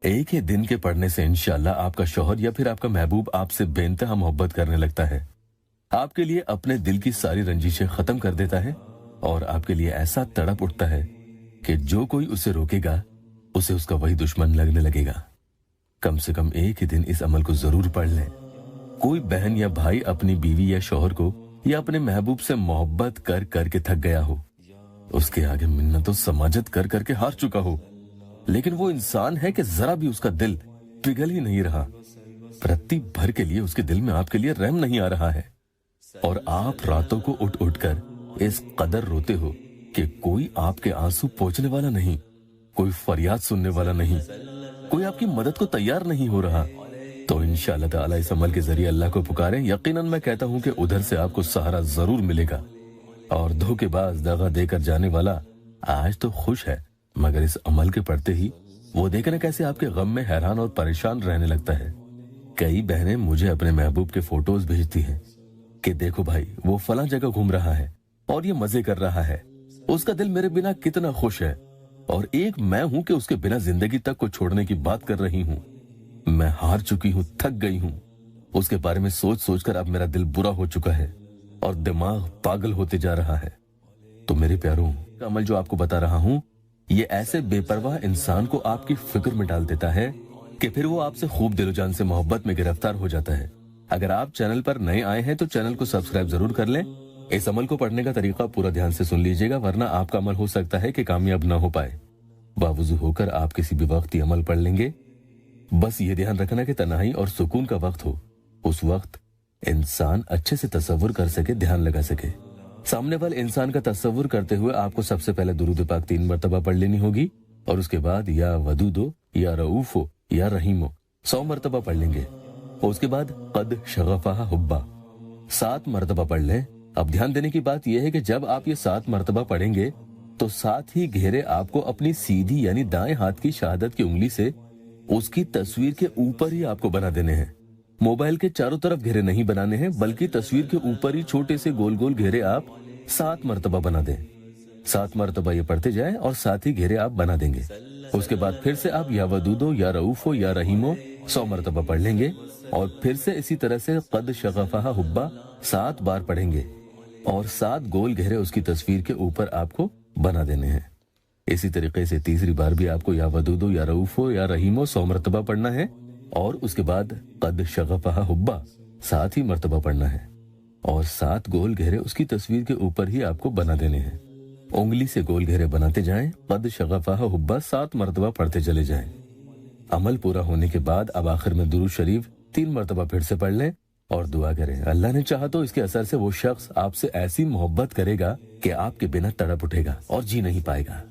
एक ही दिन के पढ़ने से इंशाअल्लाह आपका शौहर या फिर आपका महबूब आपसे बेइंतहा मोहब्बत करने लगता है, आपके लिए अपने दिल की सारी रंजिशें खत्म कर देता है और आपके लिए ऐसा तड़प उठता है कि जो कोई उसे रोकेगा उसे उसका वही दुश्मन लगने लगेगा। कम से कम एक ही दिन इस अमल को जरूर पढ़ लें। कोई बहन या भाई अपनी बीवी या शौहर को या अपने महबूब से मोहब्बत कर करके थक गया हो, उसके आगे मिन्नतों समाजत कर करके हार चुका हो, लेकिन वो इंसान है कि जरा भी उसका दिल पिघल ही नहीं रहा। रत्ती भर के लिए उसके दिल में आपके लिए रहम नहीं आ रहा है और आप रातों को उठ उठ कर इस कदर रोते हो कि कोई आपके आंसू पोंछने वाला नहीं, कोई फरियाद सुनने वाला नहीं, कोई आपकी मदद को तैयार नहीं हो रहा। तो इंशाअल्लाह ताला इस अमल के जरिए अल्लाह को पुकारें। यकीनन मैं कहता हूं कि उधर से आपको सहारा जरूर मिलेगा। और धोखेबाज दगा देकर जाने वाला आज तो खुश है, मगर इस अमल के पढ़ते ही वो देखना कैसे आपके गम में हैरान और परेशान रहने लगता है। कई बहनें मुझे अपने महबूब के फोटोज भेजती हैं कि देखो भाई, वो फलां जगह घूम रहा है और ये मजे कर रहा है, उसका दिल मेरे बिना कितना खुश है, और एक मैं हूं कि उसके बिना जिंदगी तक को छोड़ने की बात कर रही हूं। मैं हार चुकी हूं, थक गई हूं। उसके बारे में सोच सोचकर अब मेरा दिल बुरा हो चुका है और दिमाग पागल होते जा रहा है। तो मेरे प्यारों, अमल जो आपको बता रहा हूं, ये ऐसे बेपरवाह इंसान को आपकी फिक्र में डाल देता है कि फिर वो आपसे खूब दिलो जान से मोहब्बत में गिरफ्तार हो जाता है। अगर आप चैनल पर नए आए हैं तो चैनल को सब्सक्राइब जरूर कर लें। इस अमल को पढ़ने का तरीका पूरा ध्यान से सुन लीजिएगा, वरना आपका अमल हो सकता है कि कामयाब ना हो पाए। बावजूद होकर आप किसी भी वक्त ये अमल पढ़ लेंगे। बस ये ध्यान रखना कि तन्हाई और सुकून का वक्त हो, उस वक्त इंसान अच्छे से तसव्वुर कर सके, ध्यान लगा सके। सामने वाले इंसान का तसव्वुर करते हुए आपको सबसे पहले दुरूद पाक 3 मरतबा पढ़ लेनी होगी और उसके बाद या वदूदो या रऊफो या रहीमो 100 मरतबा पढ़ लेंगे। और उसके बाद कद शगफहा हुब्बा 7 मरतबा पढ़ लें। अब ध्यान देने की बात यह है कि जब आप ये 7 मरतबा पढ़ेंगे तो साथ ही घेरे आपको अपनी सीधी यानी दाएं हाथ की शहादत की उंगली से उसकी तस्वीर के ऊपर ही आपको बना देने हैं। मोबाइल के चारों तरफ घेरे नहीं बनाने हैं, बल्कि तस्वीर के ऊपर ही छोटे से गोल गोल घेरे आप 7 मरतबा बना दें। 7 मरतबा ये पढ़ते जाएं और साथ ही घेरे आप बना देंगे। उसके बाद फिर से आप या वदूदो या रऊफो या रहीमो 100 मरतबा पढ़ लेंगे और फिर से इसी तरह से कद शगफहा हुब्बा 7 बार पढ़ेंगे और 7 गोल घेरे उसकी तस्वीर के ऊपर आपको बना देने हैं। इसी तरीके से तीसरी बार भी आपको या वदूदो या रऊफो या रहीमो 100 मरतबा पढ़ना है और उसके बाद कद शगफहा हुब्बा 7 ही मरतबा पढ़ना है और 7 गोल घेरे उसकी तस्वीर के ऊपर ही आपको बना देने हैं। उंगली से गोल घेरे बनाते जाएं, कद शगफहा हुब्बा 7 मरतबा पढ़ते चले जाएं। अमल पूरा होने के बाद अब आखिर में दुरूद शरीफ 3 मरतबा फिर से पढ़ लें और दुआ करें। अल्लाह ने चाहा तो इसके असर से वो शख्स आपसे ऐसी मोहब्बत करेगा कि आपके बिना तड़प उठेगा और जी नहीं पाएगा।